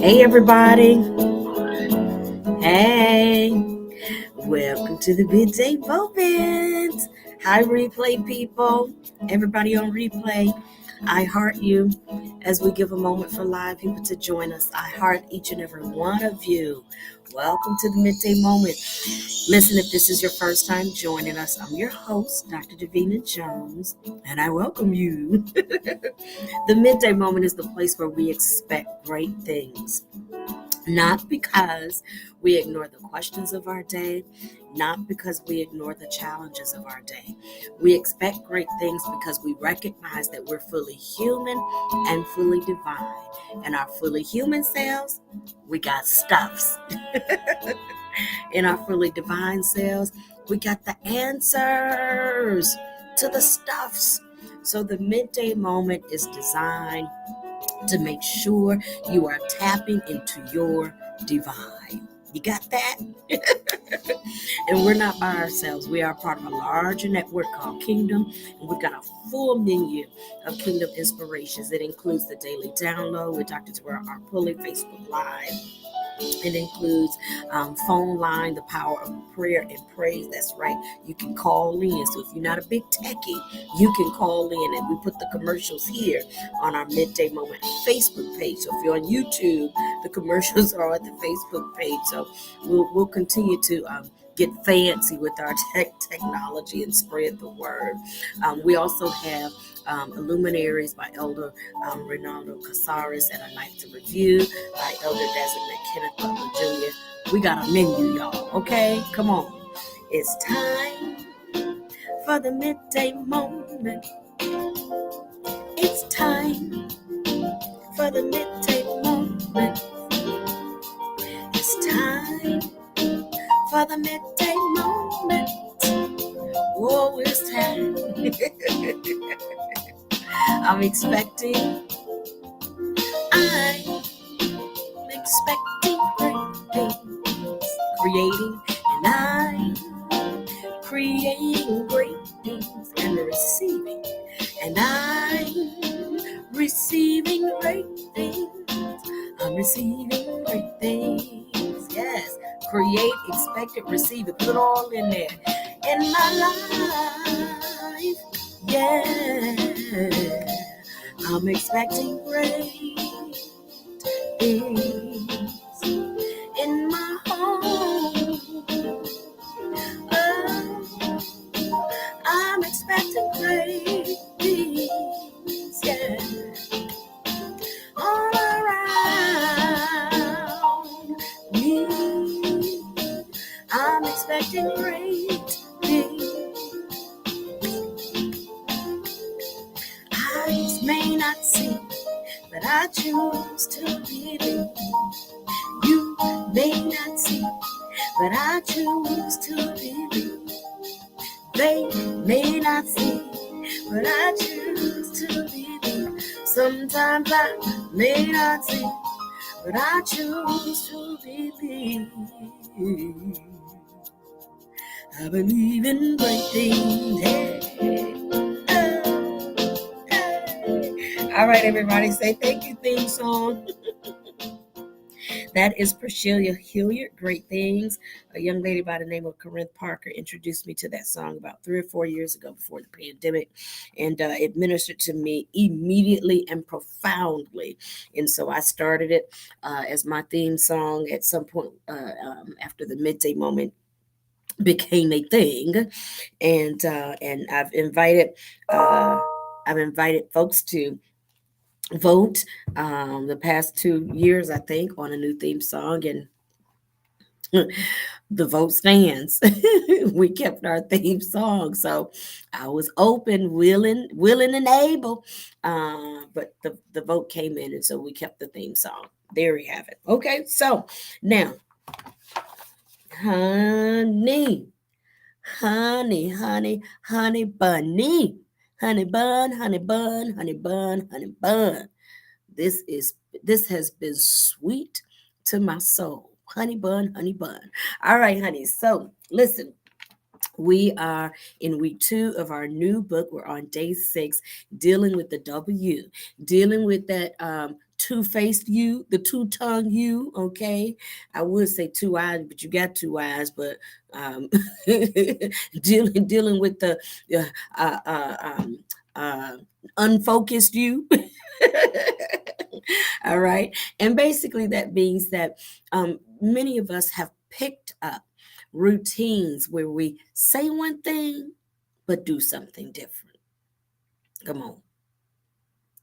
Hey, everybody. Hey, welcome to the Midday Moment. Hi, replay people. Everybody on replay, I heart you as we give a moment for live people to join us. I heart each and every one of you. Welcome to the Midday Moment. Listen, if this is your first time joining us, I'm your host, Dr. Davina Jones, and I welcome you. The Midday Moment is the place where we expect great things. Not because we ignore the questions of our day, not because we ignore the challenges of our day. We expect great things because we recognize that we're fully human and fully divine. In our fully human selves, we got stuffs. In our fully divine selves, we got the answers to the stuffs. So the Midday Moment is designed to make sure you are tapping into your divine. You got that? And we're not by ourselves. We are part of a larger network called Kingdom, and we've got a full menu of Kingdom inspirations. It includes the daily download with Dr. Pulley, Facebook Live. It includes phone line, the power of prayer and praise. That's right. You can call in. So if you're not a big techie, you can call in. And we put the commercials here on our Midday Moment Facebook page. So if you're on YouTube, the commercials are on the Facebook page. So we'll continue to get fancy with our technology and spread the word. We also have Illuminaries by Elder Ronaldo Casares and A Night to Review by Elder Desmond Kenneth Butler Jr. We got a menu, y'all. Okay, come on. It's time for the Midday Moment. It's time for the Midday Moment. It's time for the Midday Moment. Oh, it's time. I'm expecting great things, creating, and I'm creating great things and receiving, and I'm receiving great things. I'm receiving great things. Yes, create, expect it, receive it, put it all in there. In my life, yeah, I'm expecting great things in my home. Oh, I'm expecting great things, yeah, all around me. I'm expecting great things. Eyes may not see, but I choose to believe. You may not see, but I choose to believe. They may not see, but I choose to believe. Sometimes I may not see, but I choose to believe. I believe in great things. Hey. All right, everybody, say thank you, theme song. That is Priscilla Hilliard, Great Things. A young lady by the name of Corinth Parker introduced me to that song about 3 or 4 years ago before the pandemic. And it ministered to me immediately and profoundly. And so I started it as my theme song at some point after the Midday Moment became a thing. And I've invited folks to vote the past 2 years, I think, on a new theme song, and the vote stands. We kept our theme song, so I was open, willing and able, but the vote came in, and so we kept the theme song. There we have it. Okay, so now, honey bunny, honey bun, honey bun, honey bun, honey bun. This has been sweet to my soul. Honey bun, honey bun. All right, honey. So listen, we are in week 2 of our new book. We're on day 6, dealing with the W, dealing with that two-faced you, the two-tongued you, okay? I would say two eyes, but you got two eyes, but um, dealing with the uh, uh, uh, um, uh, unfocused you. All right. And basically, that means that many of us have picked up routines where we say one thing, but do something different. Come on.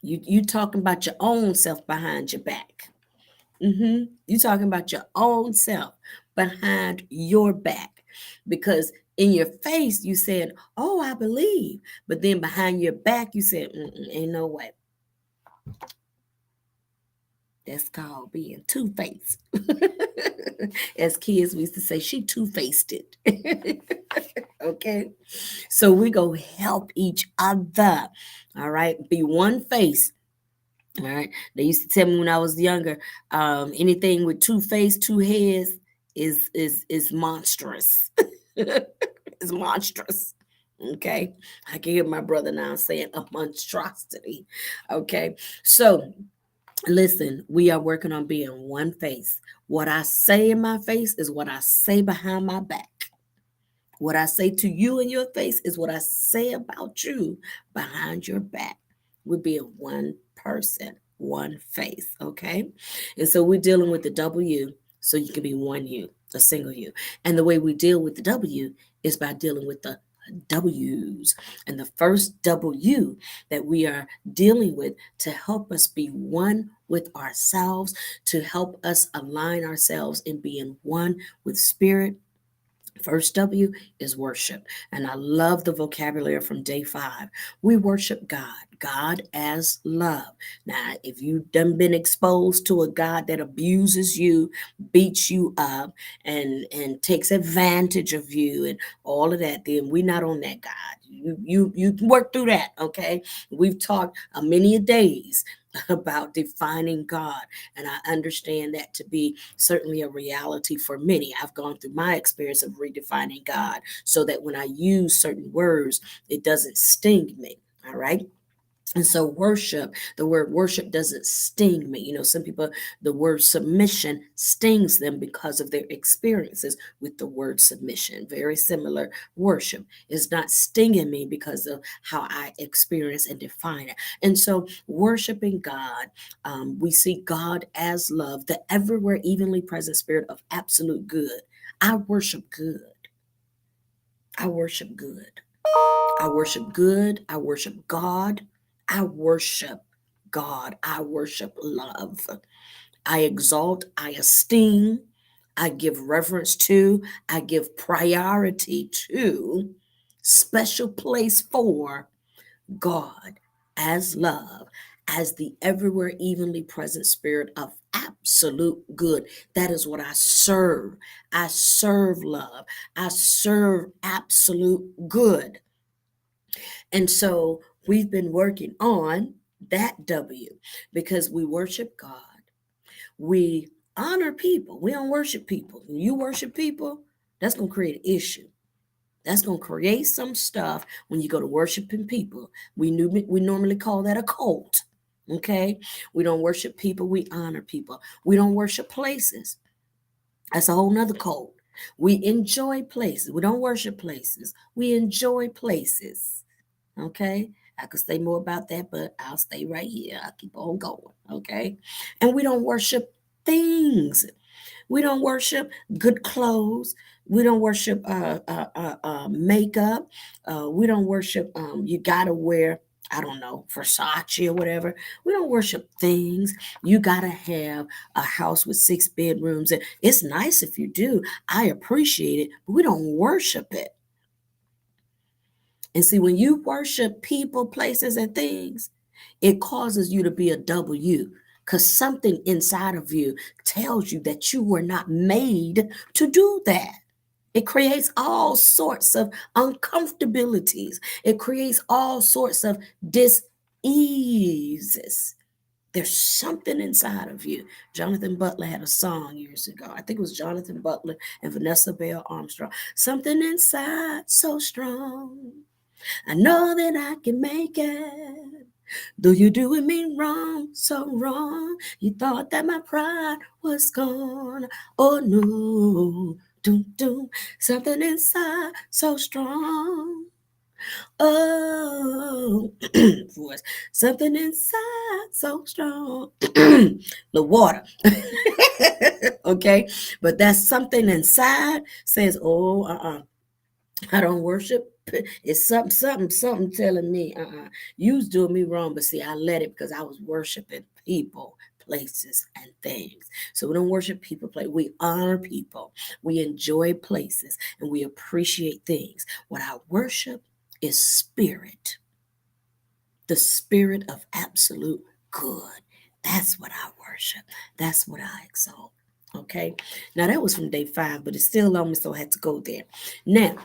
You talking about your own self behind your back. You talking about your own self behind your back. Because in your face, you said, oh, I believe. But then behind your back, you said, ain't no way. That's called being two-faced. As kids, we used to say, she two-faced it. Okay? So we go help each other. All right? Be one face. All right. They used to tell me when I was younger, anything with two faces, two heads is monstrous. It's monstrous. Okay. I can hear my brother now saying a monstrosity. Okay. So listen, we are working on being one face. What I say in my face is what I say behind my back. What I say to you in your face is what I say about you behind your back. We're being one person, one face, okay? And so we're dealing with the W so you can be one you, a single you. And the way we deal with the W is by dealing with the W's. And the first W that we are dealing with to help us be one with ourselves, to help us align ourselves in being one with spirit. First W is worship. And I love the vocabulary from day 5. We worship God, God as love. Now, if you've done been exposed to a God that abuses you, beats you up, and takes advantage of you and all of that, then we're not on that God. You can work through that, okay? We've talked many a days about defining God. And I understand that to be certainly a reality for many. I've gone through my experience of redefining God so that when I use certain words, it doesn't sting me. All right. And so worship, the word worship doesn't sting me. You know, some people, the word submission stings them because of their experiences with the word submission. Very similar worship is not stinging me because of how I experience and define it. And so worshiping God, we see God as love, the everywhere evenly present spirit of absolute good. I worship good. I worship good. I worship good. I worship God. I worship God. I worship love. I exalt. I esteem. I give reverence to. I give priority to. Special place for God as love, as the everywhere evenly present spirit of absolute good. That is what I serve. I serve love. I serve absolute good. And so we've been working on that W because we worship God. We honor people. We don't worship people. When you worship people, that's going to create an issue. That's going to create some stuff when you go to worshiping people. We normally call that a cult. Okay? We don't worship people, we honor people. We don't worship places. That's a whole nother cult. We enjoy places. We don't worship places. We enjoy places. Okay. I could say more about that, but I'll stay right here. I'll keep on going. Okay. And we don't worship things. We don't worship good clothes. We don't worship makeup. We don't worship you gotta wear, I don't know, Versace or whatever. We don't worship things. You gotta have a house with 6 bedrooms. And it's nice if you do. I appreciate it, but we don't worship it. And see, when you worship people, places, and things, it causes you to be a W because something inside of you tells you that you were not made to do that. It creates all sorts of uncomfortabilities. It creates all sorts of dis-eases. There's something inside of you. Jonathan Butler had a song years ago. I think it was Jonathan Butler and Vanessa Bell Armstrong. Something inside so strong. I know that I can make it. Though you doing me wrong, so wrong. You thought that my pride was gone. Oh no, doom doom, something inside so strong. Oh, voice, something inside so strong. The water, okay, but that's something inside says, oh, I don't worship. It's something telling me, you was doing me wrong. But see, I let it because I was worshiping people, places, and things. So we don't worship people, we honor people. We enjoy places and we appreciate things. What I worship is spirit, the spirit of absolute good. That's what I worship. That's what I exalt. Okay. Now that was from day 5, but it's still on me, so I had to go there. Now,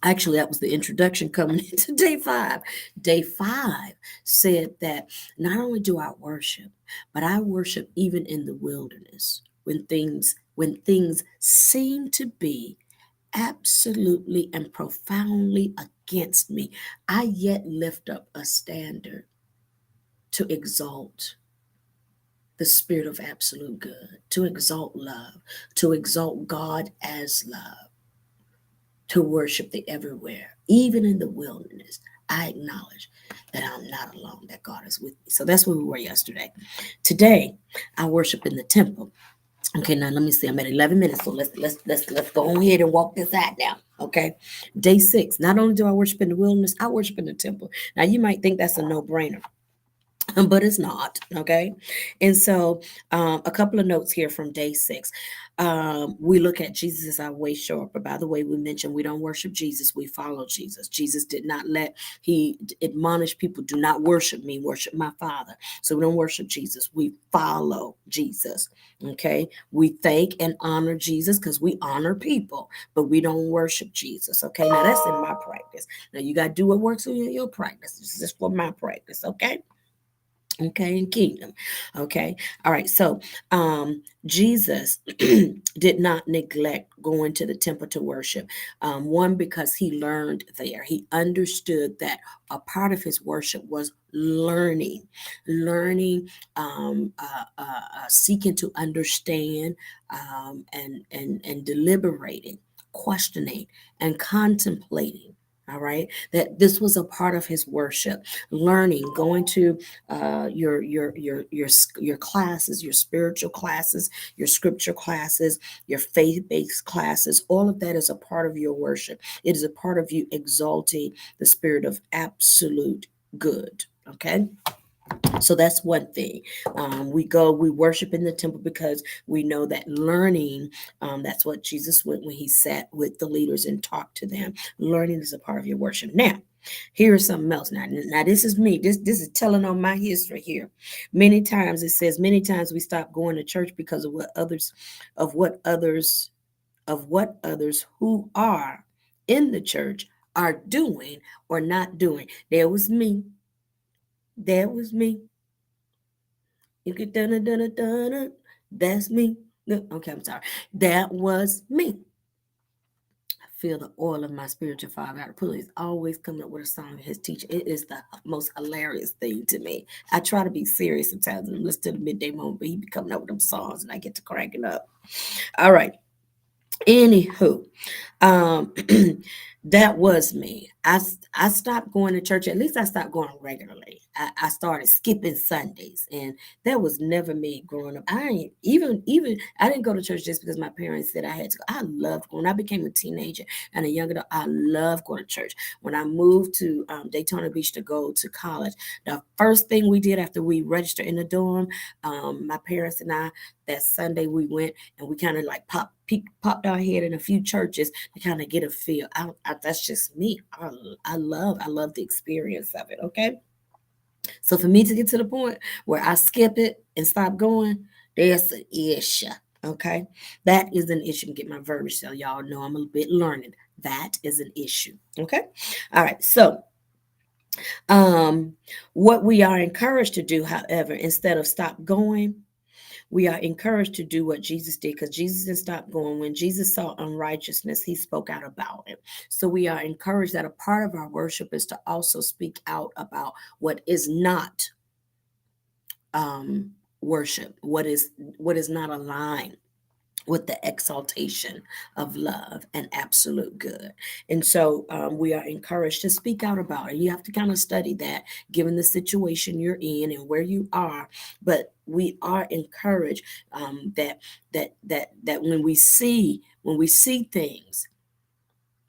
actually, that was the introduction coming into day 5. Day 5 said that not only do I worship, but I worship even in the wilderness when things seem to be absolutely and profoundly against me. I yet lift up a standard to exalt the spirit of absolute good, to exalt love, to exalt God as love, to worship the everywhere, even in the wilderness. I acknowledge that I'm not alone, that God is with me. So that's where we were yesterday. Today, I worship in the temple. Okay, now let me see. I'm at 11 minutes, so let's go on ahead and walk this out now. Okay, day 6. Not only do I worship in the wilderness, I worship in the temple. Now you might think that's a no-brainer, but it's not. Okay, and so a couple of notes here from day 6. We look at Jesus as our way short, but by the way, we mentioned we don't worship Jesus, we follow Jesus. Jesus did not let, he admonished people, do not worship me, worship my Father. So we don't worship Jesus, we follow Jesus. Okay, we thank and honor Jesus because we honor people, but we don't worship Jesus. Okay, now that's in my practice. Now you got to do what works in your practice. This is just for my practice. Okay. Okay, in kingdom. Okay. All right. So Jesus did not neglect going to the temple to worship. One, because he learned there. He understood that a part of his worship was learning, seeking to understand, and deliberating, questioning, and contemplating. All right, that this was a part of his worship, learning, going to your classes, your spiritual classes, your scripture classes, your faith-based classes. All of that is a part of your worship. It is a part of you exalting the spirit of absolute good. Okay, so that's one thing. We worship in the temple because we know that learning, that's what Jesus went when he sat with the leaders and talked to them. Learning is a part of your worship. Now, here's something else. Now this is me. This is telling on my history here. Many times it says, many times we stop going to church because of what others who are in the church are doing or not doing. There was me. There was me. You get done, done, done. That's me. No, okay, I'm sorry. That was me. I feel the oil of my spiritual father. Doctorpulley is always coming up with a song of his teacher. It is the most hilarious thing to me. I try to be serious sometimes and listen to the midday moment, but he be coming up with them songs and I get to cracking up. All right. Anywho, um, that was me. I stopped going to church. At least I stopped going regularly. I started skipping Sundays, and that was never me growing up. I ain't even I didn't go to church just because my parents said I had to go. I loved going. I became a teenager and a young adult. I loved going to church. When I moved to Daytona Beach to go to college, the first thing we did after we registered in the dorm, my parents and I, that Sunday we went and we kind of like popped our head in a few churches to kind of get a feel. That's just me. I love the experience of it. Okay, so for me to get to the point where I skip it and stop going, there's an issue. Okay, that is an issue. Get my verbiage so y'all know I'm a bit learned. That is an issue. Okay, all right. So what we are encouraged to do, however, instead of stop going, We are encouraged to do what Jesus did because Jesus didn't stop going. When Jesus saw unrighteousness, he spoke out about it. So we are encouraged that a part of our worship is to also speak out about what is not um, worship, what is not aligned with the exaltation of love and absolute good. And so we are encouraged to speak out about it. You have to kind of study that given the situation you're in and where you are. But we are encouraged that when we see things,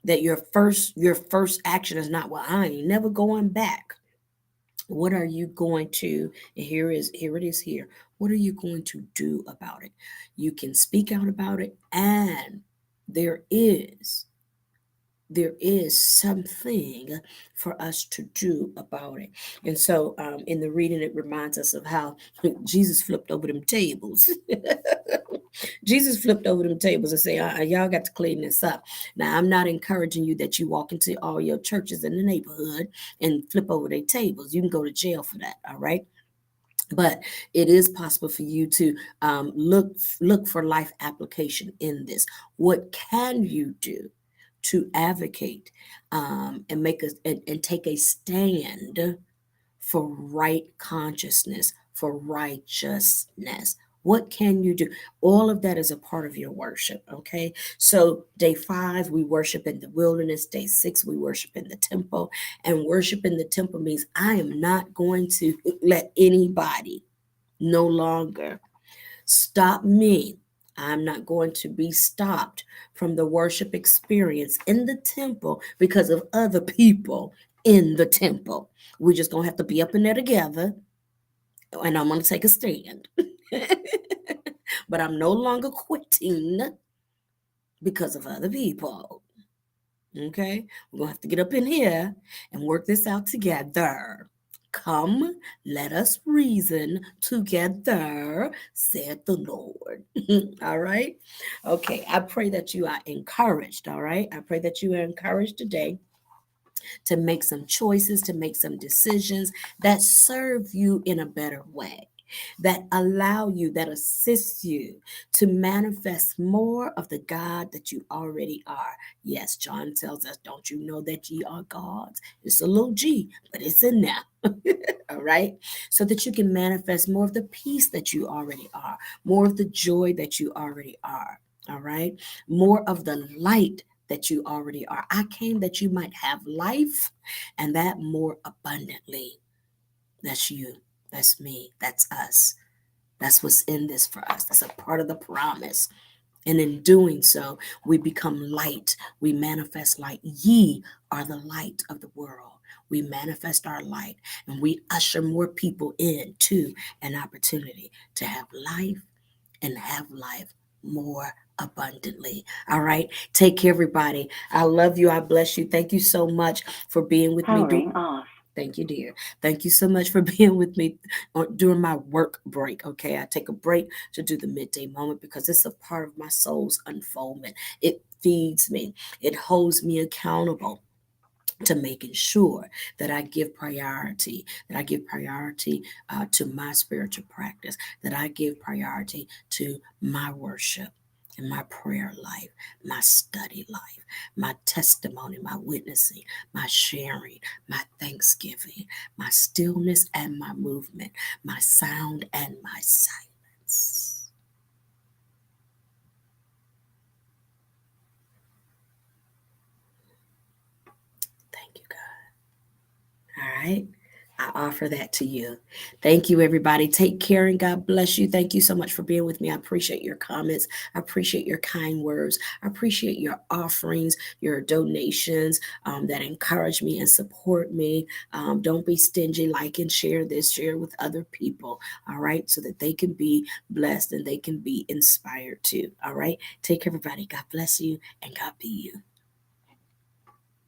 that your first action is not, well, I ain't never going back. What are you going to, and here it is here. What are you going to do about it? You can speak out about it, and there is there is something for us to do about it. And so in the reading, it reminds us of how Jesus flipped over them tables. Jesus flipped over them tables and say, y'all got to clean this up. Now, I'm not encouraging you that you walk into all your churches in the neighborhood and flip over their tables. You can go to jail for that, all right? But it is possible for you to look for life application in this. What can you do to advocate and and take a stand for right consciousness, for righteousness? What can you do? All of that is a part of your worship, okay? So, day 5, we worship in the wilderness. Day 6, we worship in the temple. And worship in the temple means I am not going to let anybody no longer stop me. I'm not going to be stopped from the worship experience in the temple because of other people in the temple. We're just going to have to be up in there together, and I'm going to take a stand. But I'm no longer quitting because of other people. Okay? We're going to have to get up in here and work this out together. Come, let us reason together, said the Lord. All right? Okay, I pray that you are encouraged. All right? I pray that you are encouraged today to make some choices, to make some decisions that serve you in a better way, that allow you, that assist you to manifest more of the God that you already are. Yes, John tells us, don't you know that ye are gods? It's a little g, but it's in there. All right. So that you can manifest more of the peace that you already are, more of the joy that you already are. All right. More of the light that you already are. I came that you might have life and that more abundantly. That's you. That's me. That's us. That's what's in this for us. That's a part of the promise. And in doing so, we become light. We manifest light. Ye are the light of the world. We manifest our light and we usher more people into an opportunity to have life and have life more abundantly. All right. Take care, everybody. I love you. I bless you. Thank you so much for being with me. Powering off. Thank you, dear. Thank you so much for being with me during my work break. Okay. I take a break to do the midday moment because it's a part of my soul's unfoldment. It feeds me, it holds me accountable to making sure that I give priority to my spiritual practice, that I give priority to my worship and my prayer life, my study life, my testimony, my witnessing, my sharing, my thanksgiving, my stillness and my movement, my sound and my silence. Thank you, God. All right. I offer that to you. Thank you, everybody. Take care and God bless you. Thank you so much for being with me. I appreciate your comments. I appreciate your kind words. I appreciate your offerings, your donations that encourage me and support me. Don't be stingy. Like and share this, share with other people. All right. So that they can be blessed and they can be inspired too. All right. Take care, everybody. God bless you and God be you.